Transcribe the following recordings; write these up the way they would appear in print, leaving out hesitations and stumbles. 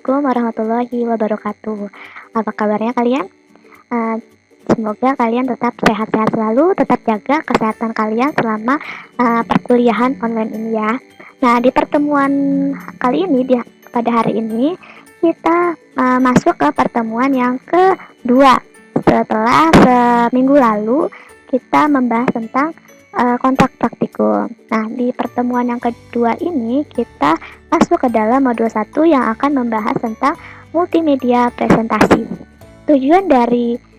Assalamualaikum warahmatullahi wabarakatuh. Apa kabarnya kalian? Eh, Semoga kalian tetap sehat-sehat selalu, tetap jaga kesehatan kalian selama perkuliahan online ini ya. Nah, di pertemuan kali ini, pada hari ini, kita masuk ke pertemuan yang kedua. Setelah seminggu lalu, kita membahas tentang kontrak praktikum. Nah, di pertemuan yang kedua ini, kita masuk ke dalam modul 1 yang akan membahas tentang multimedia presentasi. Tujuan dari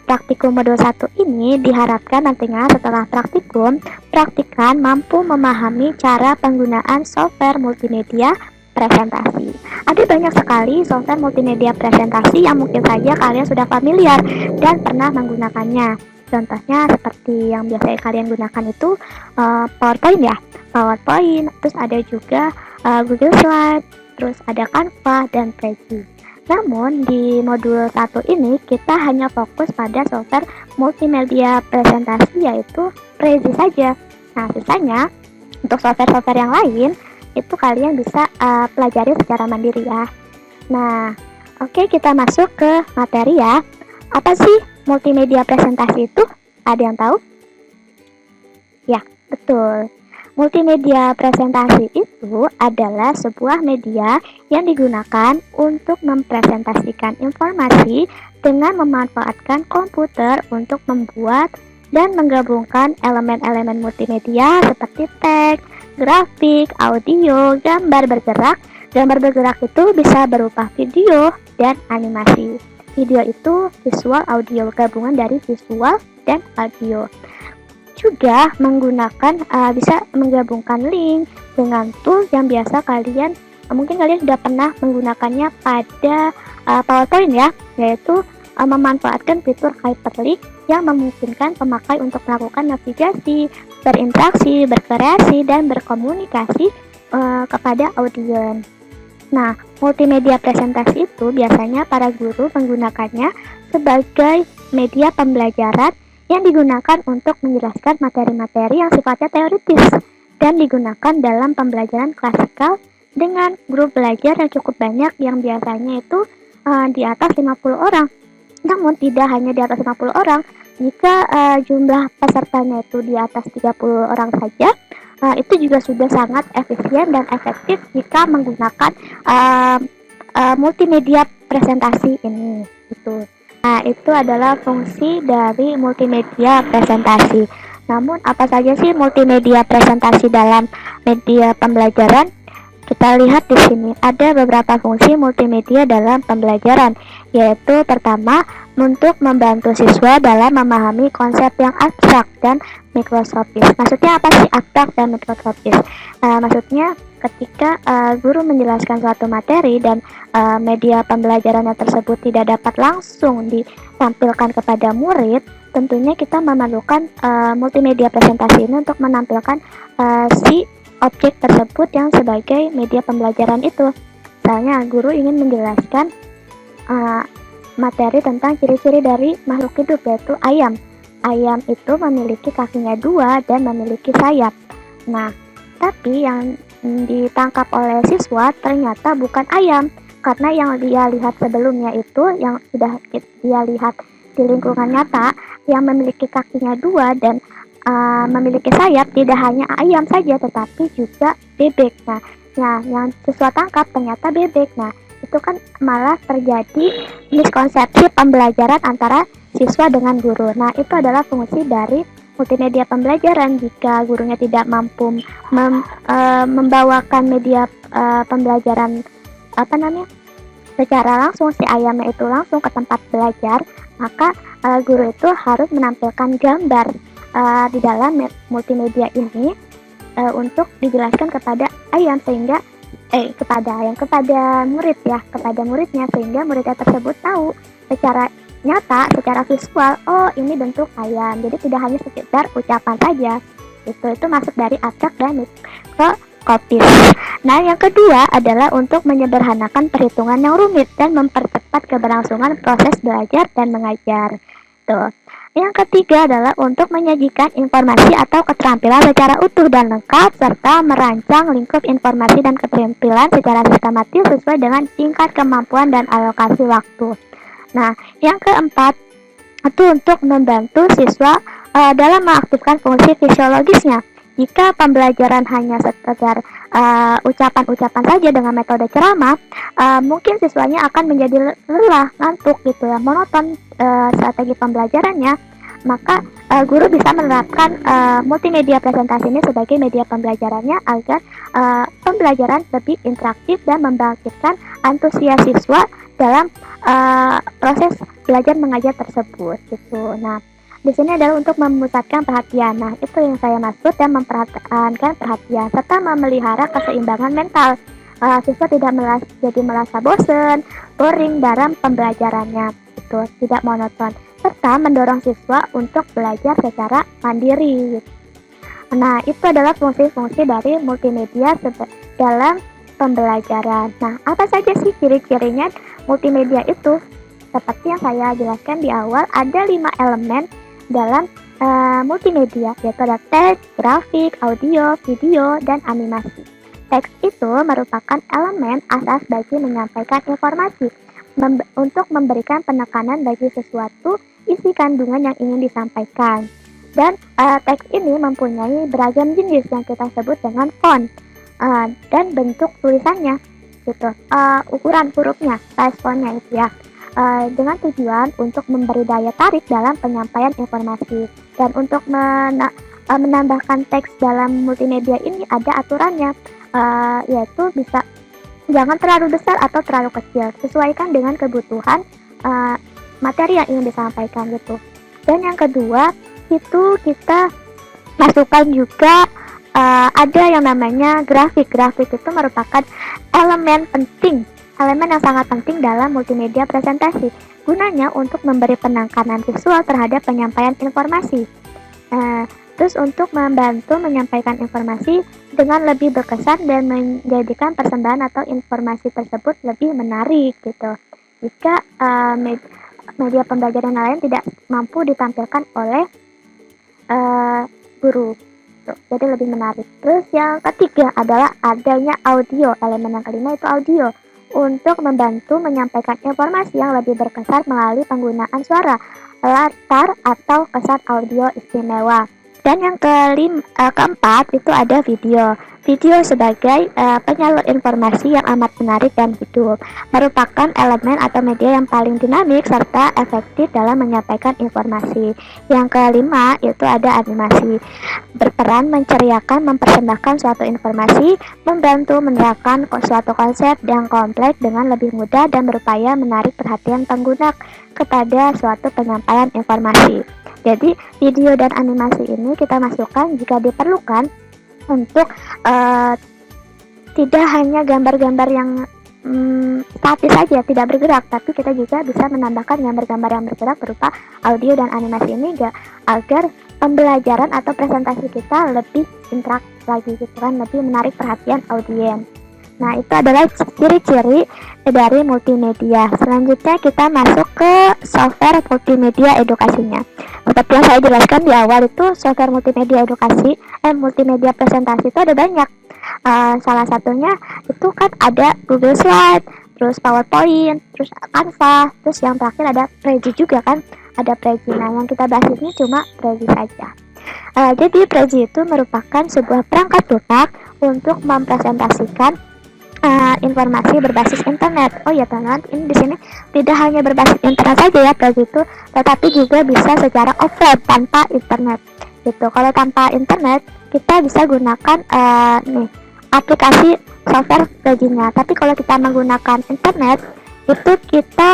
praktikum modul 1 ini diharapkan nantinya setelah praktikum, praktikan mampu memahami cara penggunaan software multimedia presentasi. Ada banyak sekali software multimedia presentasi yang mungkin saja kalian sudah familiar dan pernah menggunakannya. Contohnya seperti yang biasa kalian gunakan itu PowerPoint ya, PowerPoint, terus ada juga Google Slide, terus ada Canva dan Prezi. Namun di modul 1 ini kita hanya fokus pada software multimedia presentasi yaitu Prezi saja. Nah, sisanya untuk software-software yang lain itu kalian bisa pelajari secara mandiri ya. Nah, oke, kita masuk ke materi ya. Apa sih multimedia presentasi itu? Ada yang tahu? Ya, betul. Multimedia presentasi itu adalah sebuah media yang digunakan untuk mempresentasikan informasi dengan memanfaatkan komputer untuk membuat dan menggabungkan elemen-elemen multimedia seperti teks, grafik, audio, gambar bergerak. Gambar bergerak itu bisa berupa video dan animasi. Video itu visual audio, gabungan dari visual dan audio. Juga menggunakan bisa menggabungkan link dengan tool yang biasa mungkin kalian sudah pernah menggunakannya pada PowerPoint ya, yaitu memanfaatkan fitur hyperlink yang memungkinkan pemakai untuk melakukan navigasi, berinteraksi, berkreasi, dan berkomunikasi kepada audiens. Nah, multimedia presentasi itu biasanya para guru menggunakannya sebagai media pembelajaran yang digunakan untuk menjelaskan materi-materi yang sifatnya teoritis dan digunakan dalam pembelajaran klasikal dengan grup belajar yang cukup banyak yang biasanya itu di atas 50 orang. Namun tidak hanya di atas 50 orang, jika jumlah pesertanya itu di atas 30 orang saja, itu juga sudah sangat efisien dan efektif jika menggunakan multimedia presentasi ini gitu. Nah, itu adalah fungsi dari multimedia presentasi. Namun, apa saja sih multimedia presentasi dalam media pembelajaran? Kita lihat di sini ada beberapa fungsi multimedia dalam pembelajaran, yaitu pertama, untuk membantu siswa dalam memahami konsep yang abstrak dan mikroskopis. Maksudnya apa sih abstrak dan mikroskopis? Maksudnya ketika guru menjelaskan suatu materi dan media pembelajarannya tersebut tidak dapat langsung ditampilkan kepada murid, tentunya kita memerlukan multimedia presentasi ini untuk menampilkan si objek tersebut yang sebagai media pembelajaran itu. Misalnya guru ingin menjelaskan materi tentang ciri-ciri dari makhluk hidup, yaitu ayam. Ayam itu memiliki kakinya 2 dan memiliki sayap. Nah, tapi yang ditangkap oleh siswa ternyata bukan ayam, karena yang dia lihat sebelumnya itu, yang sudah dia lihat di lingkungan nyata, yang memiliki kakinya 2 dan memiliki sayap tidak hanya ayam saja tetapi juga bebek. Nah, yang siswa tangkap ternyata bebek. Nah, itu kan malah terjadi miskonsepsi pembelajaran antara siswa dengan guru. Nah, itu adalah fungsi dari multimedia pembelajaran. Jika gurunya tidak mampu membawakan media pembelajaran secara langsung, si ayamnya itu langsung ke tempat belajar, maka guru itu harus menampilkan gambar di dalam multimedia ini untuk dijelaskan kepada ayam sehingga kepada muridnya, sehingga muridnya tersebut tahu secara nyata, secara visual, oh ini bentuk ayam. Jadi tidak hanya sekedar ucapan saja. Itu masuk dari abstrak dan mikroskopis. Nah, yang kedua adalah untuk menyederhanakan perhitungan yang rumit dan mempercepat keberlangsungan proses belajar dan mengajar. Tuh. Yang ketiga adalah untuk menyajikan informasi atau keterampilan secara utuh dan lengkap, serta merancang lingkup informasi dan keterampilan secara sistematis sesuai dengan tingkat kemampuan dan alokasi waktu. Nah, yang keempat itu untuk membantu siswa dalam mengaktifkan fungsi fisiologisnya. Jika pembelajaran hanya sekedar ucapan-ucapan saja dengan metode ceramah, mungkin siswanya akan menjadi lelah, ngantuk gitu ya, monoton strategi pembelajarannya. Maka guru bisa menerapkan multimedia presentasi ini sebagai media pembelajarannya agar pembelajaran lebih interaktif dan membangkitkan antusias siswa dalam proses belajar mengajar tersebut gitu. Nah, di sini adalah untuk memusatkan perhatian. Nah, itu yang saya maksud, dan memperhatikan perhatian serta memelihara keseimbangan mental. Siswa tidak merasa bosan, boring dalam pembelajarannya, itu tidak monoton, serta mendorong siswa untuk belajar secara mandiri. Nah, itu adalah fungsi-fungsi dari multimedia dalam pembelajaran. Nah, apa saja sih ciri-cirinya multimedia itu? Seperti yang saya jelaskan di awal, ada 5 elemen dalam multimedia, yaitu ada teks, grafik, audio, video, dan animasi. Teks itu merupakan elemen asas bagi menyampaikan informasi, untuk memberikan penekanan bagi sesuatu isi kandungan yang ingin disampaikan. Dan teks ini mempunyai beragam jenis yang kita sebut dengan font, dan bentuk tulisannya, gitu, ukuran hurufnya, size fontnya itu ya. Dengan tujuan untuk memberi daya tarik dalam penyampaian informasi. Dan untuk menambahkan teks dalam multimedia ini ada aturannya, yaitu bisa jangan terlalu besar atau terlalu kecil, sesuaikan dengan kebutuhan materi yang ingin disampaikan gitu. Dan yang kedua itu kita masukkan juga ada yang namanya grafik. Grafik itu merupakan elemen yang sangat penting dalam multimedia presentasi. Gunanya untuk memberi penekanan visual terhadap penyampaian informasi. Terus untuk membantu menyampaikan informasi dengan lebih berkesan dan menjadikan persembahan atau informasi tersebut lebih menarik gitu. Jika media pembelajaran lain tidak mampu ditampilkan oleh guru. Jadi lebih menarik. Terus yang ketiga adalah adanya audio. Elemen yang kelima itu audio, untuk membantu menyampaikan informasi yang lebih berkesan melalui penggunaan suara, latar, atau kesan audio istimewa. Dan yang keempat itu ada video. Video sebagai penyalur informasi yang amat menarik dan hidup, merupakan elemen atau media yang paling dinamik serta efektif dalam menyampaikan informasi. Yang kelima itu ada animasi, berperan menceriakan, mempersembahkan suatu informasi, membantu menerapkan suatu konsep yang kompleks dengan lebih mudah dan berupaya menarik perhatian pengguna kepada suatu penyampaian informasi. Jadi video dan animasi ini kita masukkan jika diperlukan untuk tidak hanya gambar-gambar yang statis saja, tidak bergerak, tapi kita juga bisa menambahkan gambar-gambar yang bergerak berupa audio dan animasi ini agar pembelajaran atau presentasi kita lebih interaktif lagi gitu kan, lebih menarik perhatian audiens. Nah, itu adalah ciri-ciri dari multimedia. Selanjutnya kita masuk ke software multimedia edukasinya. Seperti yang saya jelaskan di awal, itu software multimedia multimedia presentasi itu ada banyak. Salah satunya itu kan ada Google Slide, terus PowerPoint, terus Canva, terus yang terakhir ada Prezi juga kan, ada Prezi. Nah, yang kita bahas ini cuma Prezi saja. Jadi Prezi itu merupakan sebuah perangkat lunak untuk mempresentasikan informasi berbasis internet. Oh ya teman-teman, ini di sini tidak hanya berbasis internet saja ya Prezi itu, tetapi juga bisa secara offline tanpa internet. Gitu. Kalau tanpa internet kita bisa gunakan aplikasi software Prezi-nya. Tapi kalau kita menggunakan internet itu kita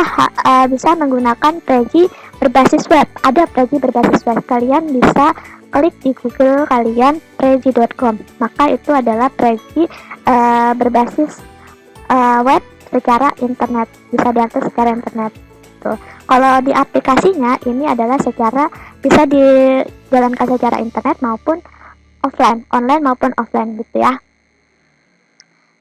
bisa menggunakan Prezi berbasis web. Ada Prezi berbasis web. Kalian bisa klik di Google kalian prezi.com. Maka itu adalah Prezi berbasis web secara internet, bisa diakses secara internet. Tuh. Kalau di aplikasinya ini adalah bisa dijalankan secara internet maupun offline, online maupun offline gitu ya.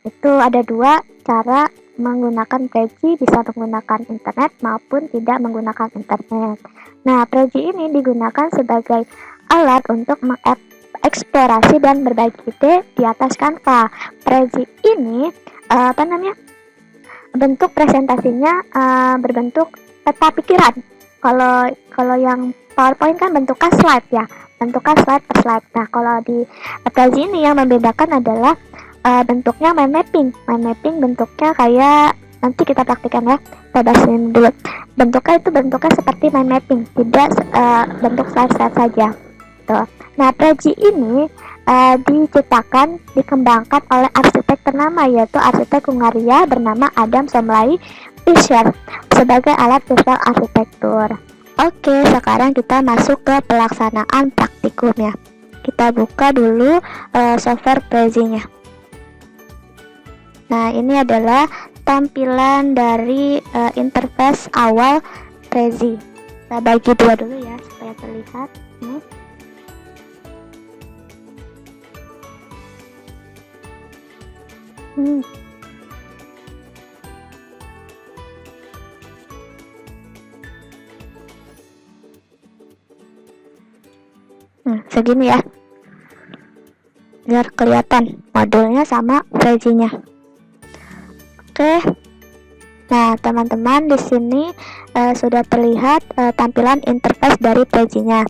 Itu ada dua cara menggunakan Prezi bisa menggunakan internet maupun tidak menggunakan internet. Nah, Prezi ini digunakan sebagai alat untuk mengeksplorasi dan berbagi ide di atas Canva. Prezi ini bentuk presentasinya berbentuk peta pikiran. Kalau yang PowerPoint kan bentuknya slide ya, bentuknya slide per slide. Nah, kalau di Prezi ini yang membedakan adalah bentuknya mind mapping. Mind mapping bentuknya kayak, nanti kita praktikan ya, kita bahasin dulu. Bentuknya seperti mind mapping, tidak bentuk slide-slide saja. Tuh. Nah, Prezi ini dikembangkan oleh arsitek ternama, yaitu arsitek Hungaria bernama Adam Somlai Fischer sebagai alat visual arsitektur. Oke, sekarang kita masuk ke pelaksanaan praktikum ya. Kita buka dulu software Prezi-nya. Nah, ini adalah tampilan dari interface awal Prezi. Kita bagi dua dulu ya supaya terlihat. Segini ya, biar kelihatan modulnya sama Prezi-nya. Oke. Nah, teman-teman, di sini sudah terlihat tampilan interface dari Prezi-nya.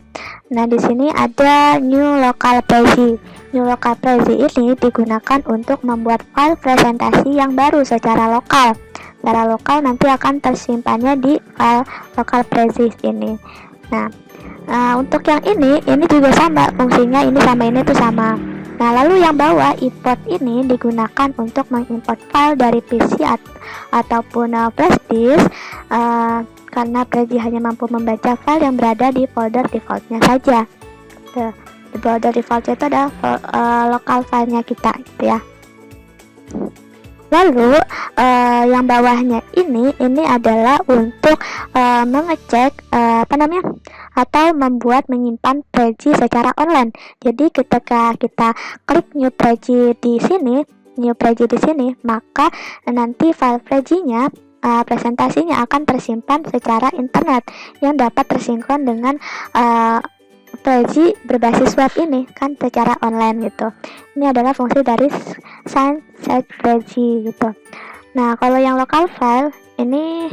Nah, di sini ada New Local Prezi. New Local Prezi ini digunakan untuk membuat file presentasi yang baru secara lokal. Secara lokal nanti akan tersimpannya di file Local Prezi ini. Nah, untuk yang ini juga sama fungsinya, ini sama ini tuh sama. Nah, lalu yang bawah import ini digunakan untuk mengimport file dari PC ataupun flash disk, karena Prezi hanya mampu membaca file yang berada di folder defaultnya saja. Di folder defaultnya itu ada lokal filenya kita gitu ya. Lalu yang bawahnya ini adalah untuk mengecek atau menyimpan Prezi secara online. Jadi ketika kita klik New Prezi di sini, maka nanti file Prezi-nya presentasinya akan tersimpan secara internet yang dapat tersinkron dengan Prezi berbasis web ini kan secara online gitu. Ini adalah fungsi dari Sign Set Prezi gitu. Nah, kalau yang local file ini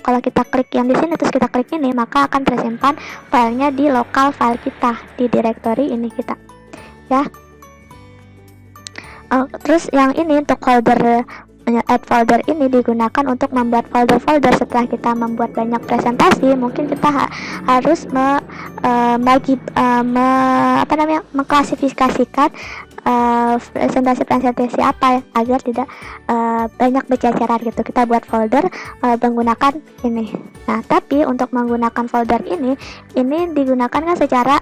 kalau kita klik yang di sini terus kita klik ini, maka akan tersimpan filenya di local file kita, di directory ini kita ya. Terus yang ini untuk add folder ini digunakan untuk membuat folder-folder. Setelah kita membuat banyak presentasi, mungkin kita harus mengklasifikasikan presentasi apa ya, agar tidak banyak berceceran gitu. Kita buat folder menggunakan ini. Nah, tapi untuk menggunakan folder ini digunakan kan secara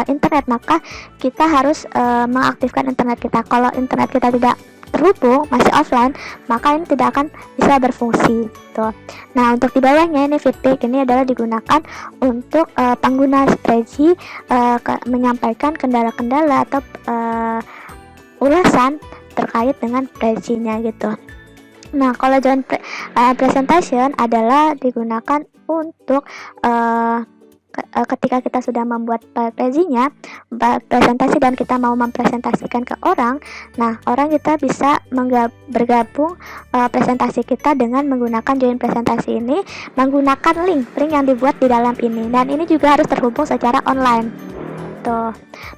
internet, maka kita harus mengaktifkan internet kita. Kalau internet kita tidak terhubung, masih offline, maka ini tidak akan bisa berfungsi tuh. Nah, untuk di bawahnya ini feedback ini adalah digunakan untuk pengguna Prezi menyampaikan kendala-kendala atau ulasan terkait dengan Prezi-nya gitu. Nah, kalau join presentation adalah digunakan untuk ketika kita sudah membuat Prezi-nya presentasi dan kita mau mempresentasikan ke orang, nah orang kita bisa bergabung presentasi kita dengan menggunakan join presentasi ini, menggunakan link yang dibuat di dalam ini, dan ini juga harus terhubung secara online tuh.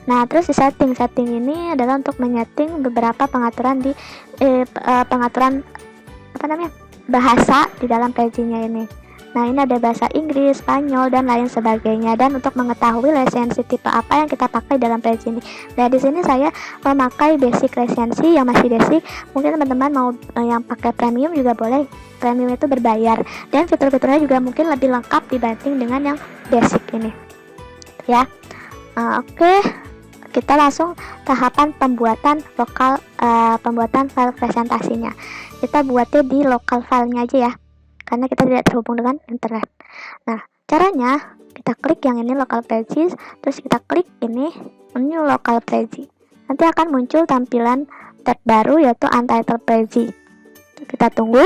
Nah, terus di setting ini adalah untuk menyeting beberapa pengaturan di pengaturan bahasa di dalam Prezi-nya ini. Nah, ini ada bahasa Inggris, Spanyol, dan lain sebagainya. Dan untuk mengetahui lisensi tipe apa yang kita pakai dalam Prezi ini. Nah, di sini saya memakai basic lisensi yang masih basic. Mungkin teman-teman mau yang pakai premium juga boleh. Premium itu berbayar. Dan fitur-fiturnya juga mungkin lebih lengkap dibanding dengan yang basic ini. Ya. Oke. Kita langsung tahapan pembuatan file presentasinya. Kita buatnya di local filenya aja ya, karena kita tidak terhubung dengan internet. Nah, caranya kita klik yang ini local Prezi, terus kita klik ini new local Prezi. Nanti akan muncul tampilan tab baru yaitu untitled Prezi. Kita tunggu.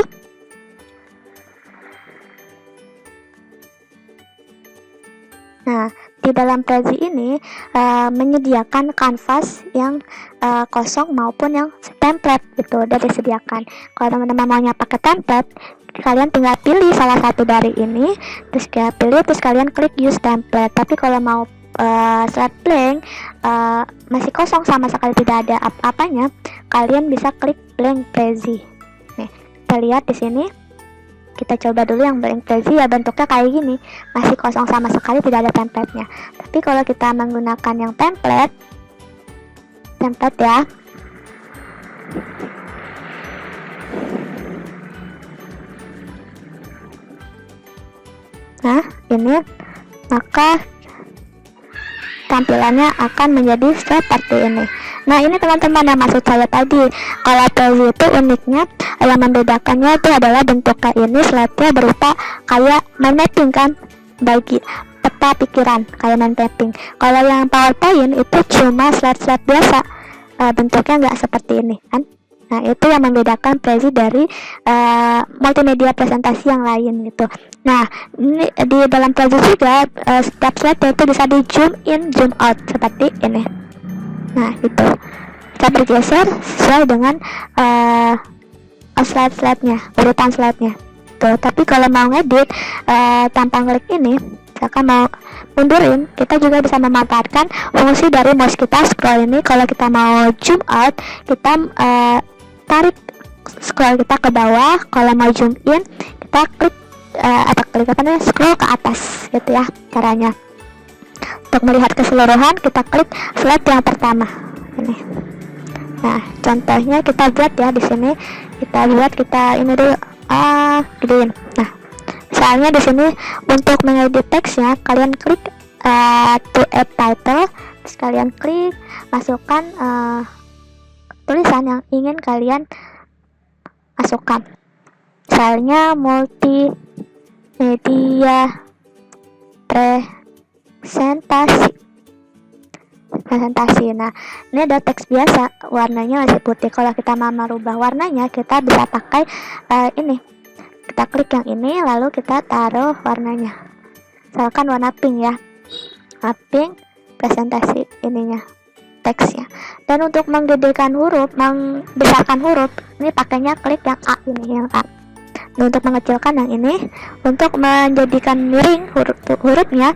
Nah, di dalam Prezi ini menyediakan kanvas yang kosong maupun yang template gitu, udah disediakan. Kalau teman-teman maunya pakai template, kalian tinggal pilih salah satu dari ini, terus kalian pilih, terus kalian klik use template. Tapi kalau mau slide blank, masih kosong sama sekali tidak ada apa-apanya, kalian bisa klik blank Prezi. Nih, kita lihat di sini. Kita coba dulu yang blank Prezi, ya bentuknya kayak gini, masih kosong sama sekali, tidak ada template-nya. Tapi kalau kita menggunakan yang template ya, nah ini, maka tampilannya akan menjadi seperti ini. Nah, ini teman-teman yang maksud saya tadi. Kalau Prezi itu uniknya, yang membedakannya itu adalah bentuknya ini, slide-nya berupa kayak mind mapping kan, bagi peta pikiran kayak mind mapping. Kalau yang PowerPoint itu cuma slide-slide biasa, bentuknya nggak seperti ini kan. Nah, itu yang membedakan Prezi dari multimedia presentasi yang lain gitu. Nah, ini di dalam Prezi juga setiap slide itu bisa di zoom in, zoom out seperti ini. Nah, itu kita bergeser sesuai dengan slide-slide-nya, urutan slide-nya. Tuh, tapi kalau mau ngedit tanpa klik ini, misalkan mau mundurin, kita juga bisa memanfaatkan fungsi dari mouse kita scroll ini. Kalau kita mau zoom out, kita tarik scroll kita ke bawah. Kalau mau zoom in, kita klik scroll ke atas gitu ya caranya. Untuk melihat keseluruhan, kita klik slide yang pertama ini. Nah, contohnya kita buat ya di sini. Kita ini dulu gedein. Nah, misalnya di sini untuk mengedit teksnya, kalian klik to add title, terus kalian klik masukkan tulisan yang ingin kalian masukkan. Misalnya multimedia presentasi. Nah, ini ada teks biasa, warnanya masih putih. Kalau kita mau merubah warnanya, kita bisa pakai ini. Kita klik yang ini, lalu kita taruh warnanya. Misalkan warna pink ya, pink presentasi ininya, teksnya. Dan untuk menggedekan huruf, membesarkan huruf, ini pakainya klik yang A ini, yang A. Dan untuk mengecilkan yang ini, untuk menjadikan miring hurufnya,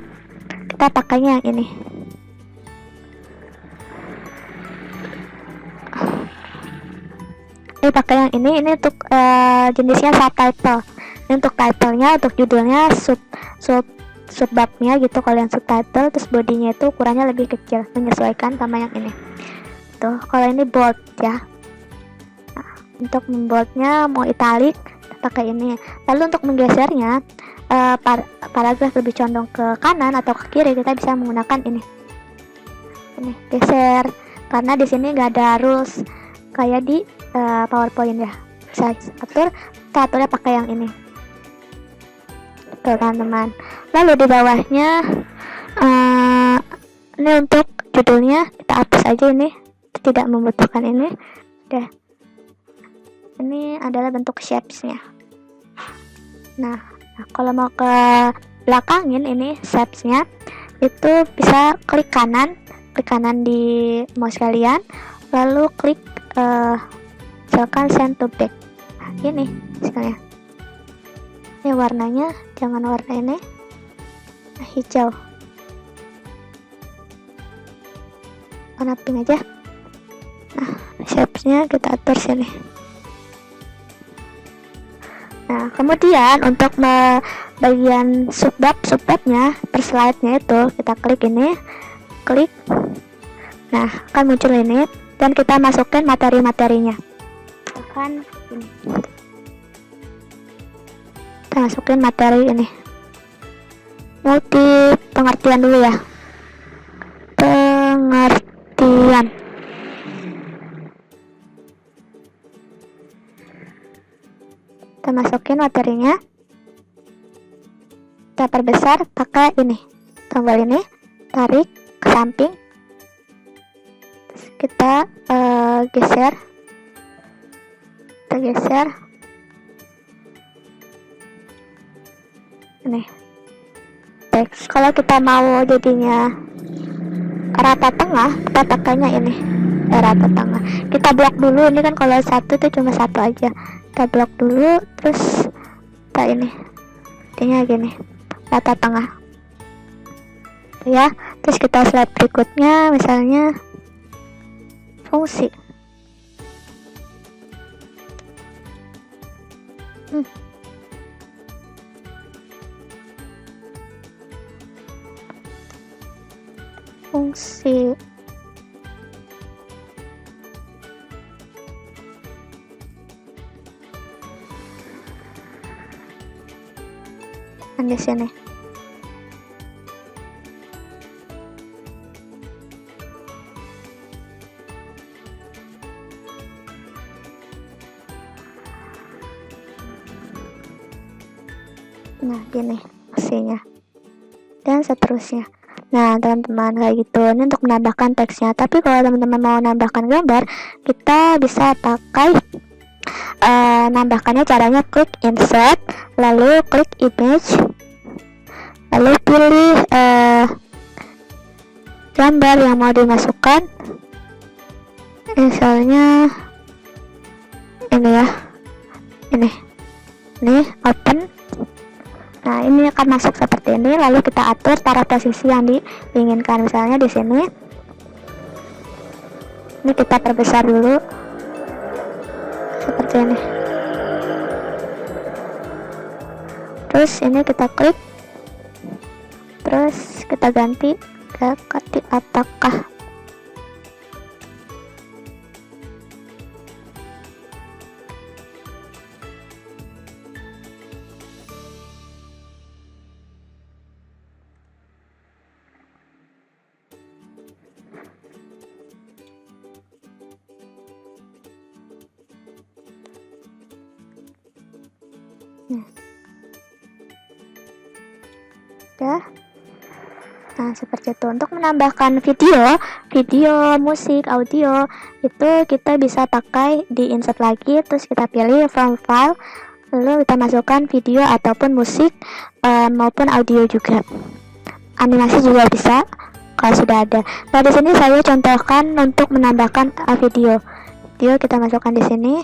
kita pakainya yang ini. Ini pakai yang ini untuk jenisnya subtitle. Ini untuk titlenya, untuk judulnya, subbabnya gitu. Kalau yang subtitle, terus bodinya itu ukurannya lebih kecil, menyesuaikan sama yang ini. Tuh, kalau ini bold ya. Nah, untuk memboldnya mau italic, pakai ini. Lalu untuk menggesernya, paragraf lebih condong ke kanan atau ke kiri, kita bisa menggunakan ini geser, karena di sini nggak ada rules kayak di PowerPoint ya. Bisa aturnya pakai yang ini tuh teman-teman. Lalu di bawahnya ini untuk judulnya kita hapus aja, ini tidak membutuhkan ini. Udah, ini adalah bentuk shapes-nya. Nah, kalau mau ke belakangin ini shapes-nya, itu bisa klik kanan di mouse kalian, lalu klik misalkan send to back. Nah, gini misalnya. Ini warnanya jangan warna ini, hijau, warna pink aja. Nah, shapes-nya kita atur sini. Nah, kemudian untuk bagian subbabnya per slide-nya itu kita klik ini, klik. Nah, akan muncul ini dan kita masukkan materi-materinya. Misalkan ini. Kita masukin materi ini. Multi pengertian dulu ya. Pengertian. Kita masukin materinya. Kita perbesar pakai ini. Tombol ini, tarik ke samping. Terus kita geser. Kita geser nih teks. Kalau kita mau jadinya rata tengah, kita pakainya ini rata tengah. Kita blok dulu, ini kan kalau satu itu cuma satu aja, kita blok dulu, terus kita ini jadinya gini rata tengah ya. Terus kita slide berikutnya, misalnya fungsi. Fungsi di sini. Nah, gini fungsinya dan seterusnya. Nah, teman-teman, kayak gitu. Ini untuk menambahkan teksnya. Tapi kalau teman-teman mau menambahkan gambar, kita bisa pakai nambahkannya, caranya klik insert, lalu klik image, lalu pilih gambar yang mau dimasukkan. Misalnya ini ya, ini open. Nah, ini akan masuk seperti ini. Lalu kita atur taruh posisi yang diinginkan. Misalnya di sini. Ini kita perbesar dulu seperti ini. Terus ini kita klik. Terus kita ganti ke kati apakah. Udah. Nah, seperti itu. Untuk menambahkan video, musik, audio, itu kita bisa pakai di insert lagi, terus kita pilih from file, lalu kita masukkan video ataupun musik maupun audio juga. Animasi juga bisa kalau sudah ada. Nah, di sini saya contohkan untuk menambahkan video. Video kita masukkan di sini.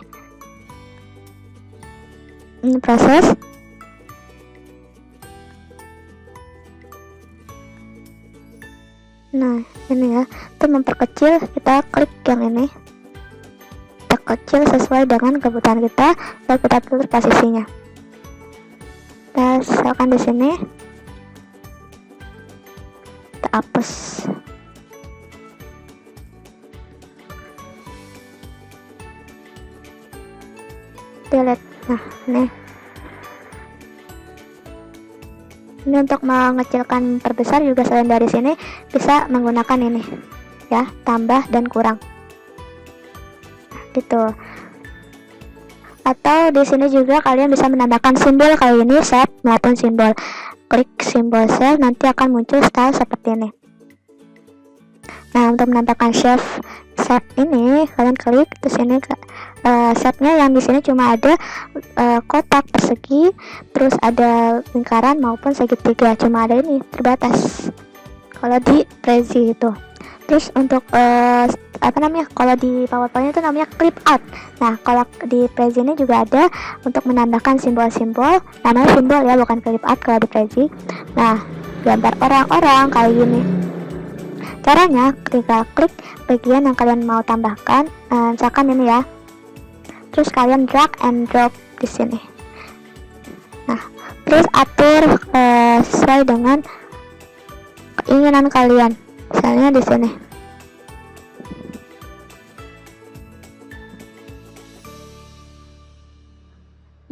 Ini proses. Nah, ini ya, untuk memperkecil kita klik yang ini, kita kecil sesuai dengan kebutuhan kita, lalu kita pilih posisinya. Kita misalkan di sini, kita hapus. Delete. Nah, ini untuk mengecilkan perbesar juga selain dari sini bisa menggunakan ini ya, tambah dan kurang. Nah, gitu. Atau di sini juga kalian bisa menambahkan simbol kayak ini, shape maupun simbol. Klik simbol shape, nanti akan muncul style seperti ini. Nah, untuk menambahkan shape ini kalian klik, terus ini shape-nya yang di sini cuma ada kotak persegi, terus ada lingkaran maupun segitiga, cuma ada ini terbatas kalau di Prezi itu. Terus untuk kalau di PowerPoint itu namanya clip art. Nah, kalau di Prezi ini juga ada untuk menambahkan simbol-simbol, namanya simbol ya, bukan clip art kalau di Prezi. Nah, gambar orang-orang kayak gini. Caranya ketika klik bagian yang kalian mau tambahkan, misalkan ini ya, terus kalian drag and drop di sini. Nah, terus atur sesuai dengan keinginan kalian. Misalnya di sini.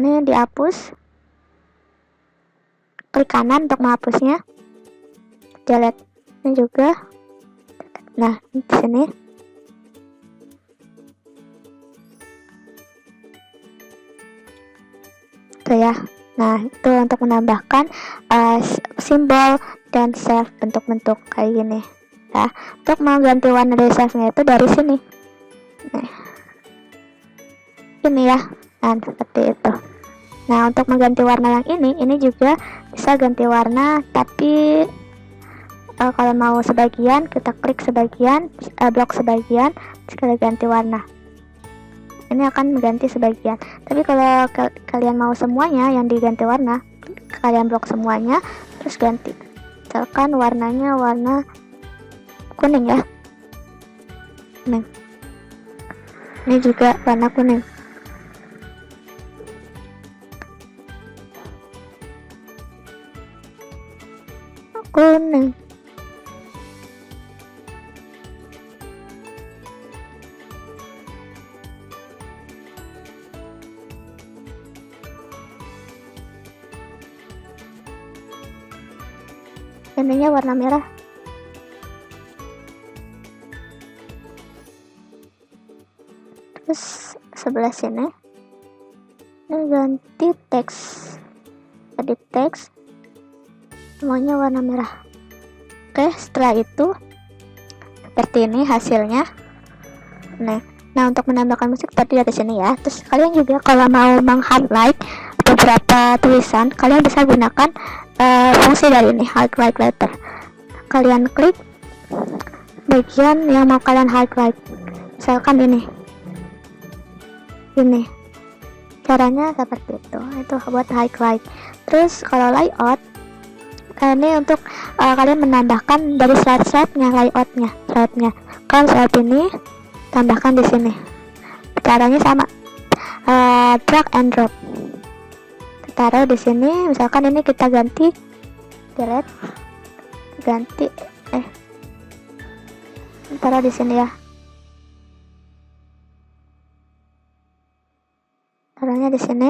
Ini dihapus. Klik kanan untuk menghapusnya. Delete. Ini juga. Nah, di sini. Tuh ya. Nah, itu untuk menambahkan simbol dan save bentuk-bentuk kayak gini. Ya, untuk mengganti warna dari save-nya itu dari sini. Nah, ini ya. Nah, seperti itu. Nah, untuk mengganti warna yang ini juga bisa ganti warna, tapi kalau mau sebagian kita klik sebagian, blok sebagian, sekali ganti warna. Ini akan mengganti sebagian. Tapi kalau kalian mau semuanya yang diganti warna, kalian blok semuanya terus ganti. Misalkan warnanya warna kuning ya. Kuning. Ini juga warna kuning. Kuning. Ininya warna merah. Terus sebelah sini ini ganti teks, edit teks, semuanya warna merah. Oke, setelah itu seperti ini hasilnya. Nah, untuk menambahkan musik tadi dari sini ya. Terus kalian juga kalau mau meng-highlight beberapa tulisan, kalian bisa gunakan fungsi dari ini, highlight letter. Kalian klik bagian yang mau kalian highlight. Misalkan ini. Caranya seperti itu buat highlight. Terus kalau layout, ini untuk kalian menambahkan dari slide-nya, layoutnya. Kalau slide ini tambahkan di sini. Caranya sama, drag and drop. Taruh di sini. Misalkan ini kita ganti, delete, ganti, taruh di sini ya. Taruhnya di sini.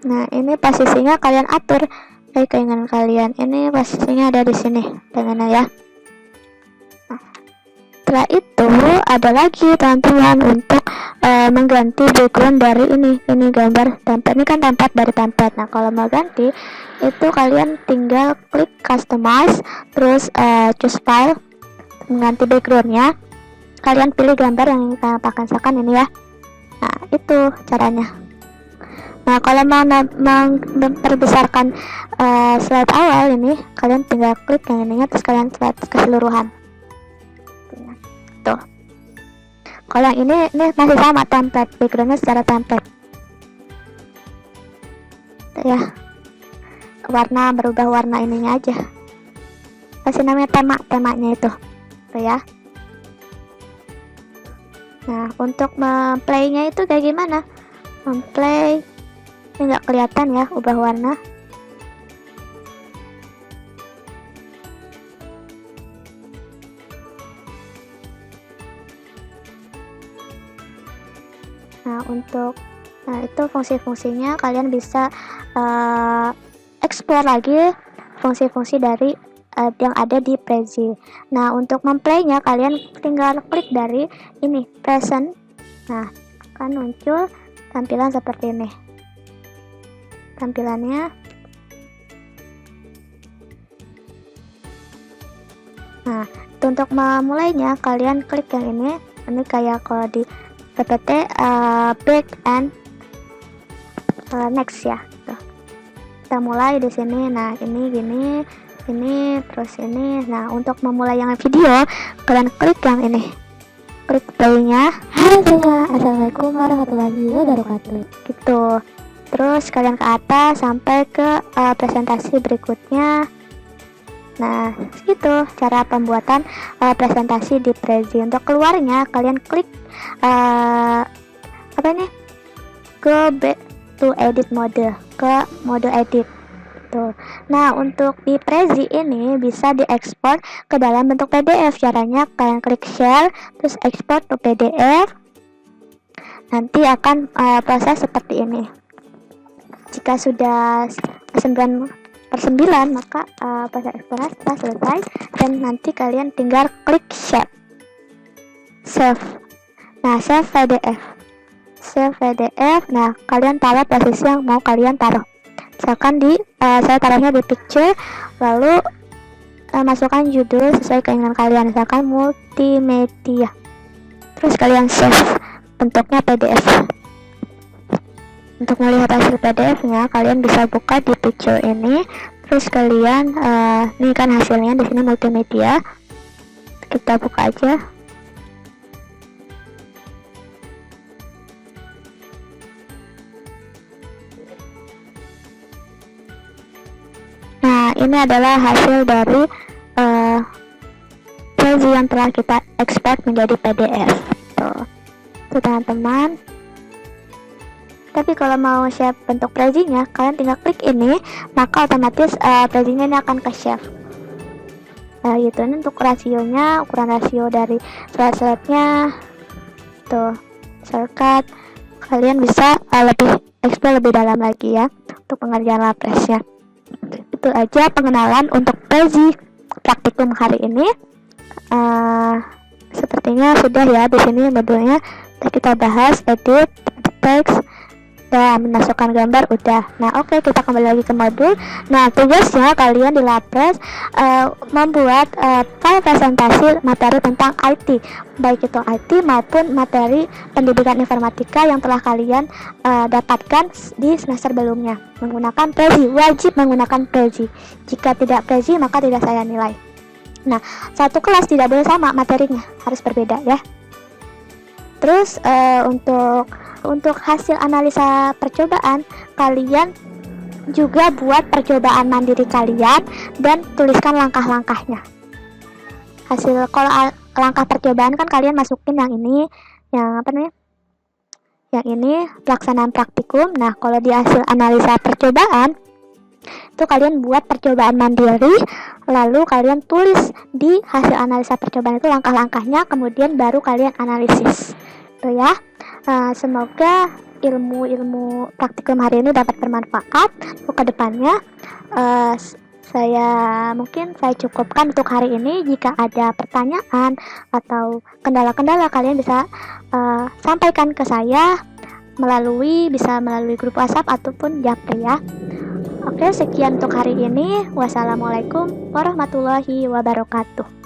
Nah, ini posisinya kalian atur kayak keinginan kalian. Ini posisinya ada di sini, dengan ya. Nah, setelah itu ada lagi teman-teman untuk mengganti background dari ini gambar template. Ini kan template dari template. Nah, kalau mau ganti itu kalian tinggal klik customize, terus choose file, mengganti backgroundnya. Kalian pilih gambar yang kita pakai ini ya. Nah, itu caranya. Nah, kalau mau memperbesarkan slide awal ini, kalian tinggal klik yang ininya, terus kalian slide keseluruhan. Tuh. Kalau yang ini masih sama template, backgroundnya secara template. Tuh ya. Warna berubah warna ininya aja. Kasih namanya temanya itu. Tuh ya. Nah, untuk memplaynya itu kayak gimana? Memplay ini nggak kelihatan ya, ubah warna. Nah, itu fungsi-fungsinya. Kalian bisa explore lagi fungsi-fungsi dari yang ada di Prezi. Nah, untuk memplaynya kalian tinggal klik dari ini, present. Nah, akan muncul tampilan seperti ini. Tampilannya. Nah, untuk memulainya kalian klik yang ini. Ini kayak kalau di PPT back and next ya. Tuh. Kita mulai di sini. Nah, ini gini, terus ini. Nah, untuk memulai yang video kalian klik yang ini. Klik play-nya. Halo semua, assalamualaikum warahmatullahi wabarakatuh. Gitu. Terus kalian ke atas sampai ke presentasi berikutnya. Nah, gitu cara pembuatan presentasi di Prezi. Untuk keluarnya kalian klik go back to edit mode, ke mode edit. Tuh. Nah, untuk di Prezi ini bisa diekspor ke dalam bentuk PDF. Caranya kalian klik share, terus ekspor ke PDF. Nanti akan proses seperti ini. Jika sudah 9/9, maka proses eksplorasi telah selesai, dan nanti kalian tinggal klik save. Nah, save PDF. Nah, kalian taruh posisi yang mau kalian taruh. Misalkan saya taruhnya di picture, lalu masukkan judul sesuai keinginan kalian, misalkan multimedia. Terus kalian save. bentuknya PDF. Untuk melihat hasil PDF-nya, kalian bisa buka di picture ini. Terus kalian, ini kan hasilnya di sini multimedia. Kita buka aja. Nah, ini adalah hasil dari Prezi yang telah kita export menjadi PDF. Tuh teman-teman. Tapi kalau mau share bentuk Prezinya, kalian tinggal klik ini, maka otomatis Prezinya ini akan ke share. Gitu. Ini untuk rasionya, ukuran rasio dari slide-nya, tuh shortcut. Kalian bisa lebih explore lebih dalam lagi ya untuk pengerjaan lapresnya. Itu aja pengenalan untuk Prezi praktikum hari ini. Sepertinya sudah ya di sini modulnya. Kita bahas edit teks dan memasukkan gambar udah. Nah, oke, kita kembali lagi ke modul. Nah, tugasnya kalian di Lapres membuat file presentasi materi tentang IT, baik itu IT maupun materi pendidikan informatika yang telah kalian dapatkan di semester sebelumnya menggunakan Prezi. Wajib menggunakan Prezi. Jika tidak Prezi, maka tidak saya nilai. Nah, satu kelas tidak boleh sama materinya, harus berbeda ya. Terus untuk hasil analisa percobaan, kalian juga buat percobaan mandiri kalian dan tuliskan langkah-langkahnya. Hasil kalau langkah percobaan kan kalian masukin yang ini, yang apa namanya? Yang ini pelaksanaan praktikum. Nah, kalau di hasil analisa percobaan itu kalian buat percobaan mandiri, lalu kalian tulis di hasil analisa percobaan itu langkah-langkahnya, kemudian baru kalian analisis. Tuh ya. Semoga ilmu-ilmu praktikum hari ini dapat bermanfaat untuk kedepannya. Saya cukupkan untuk hari ini. Jika ada pertanyaan atau kendala-kendala, kalian bisa sampaikan ke saya bisa melalui grup WhatsApp ataupun Japri ya. Oke, sekian untuk hari ini. Wassalamualaikum warahmatullahi wabarakatuh.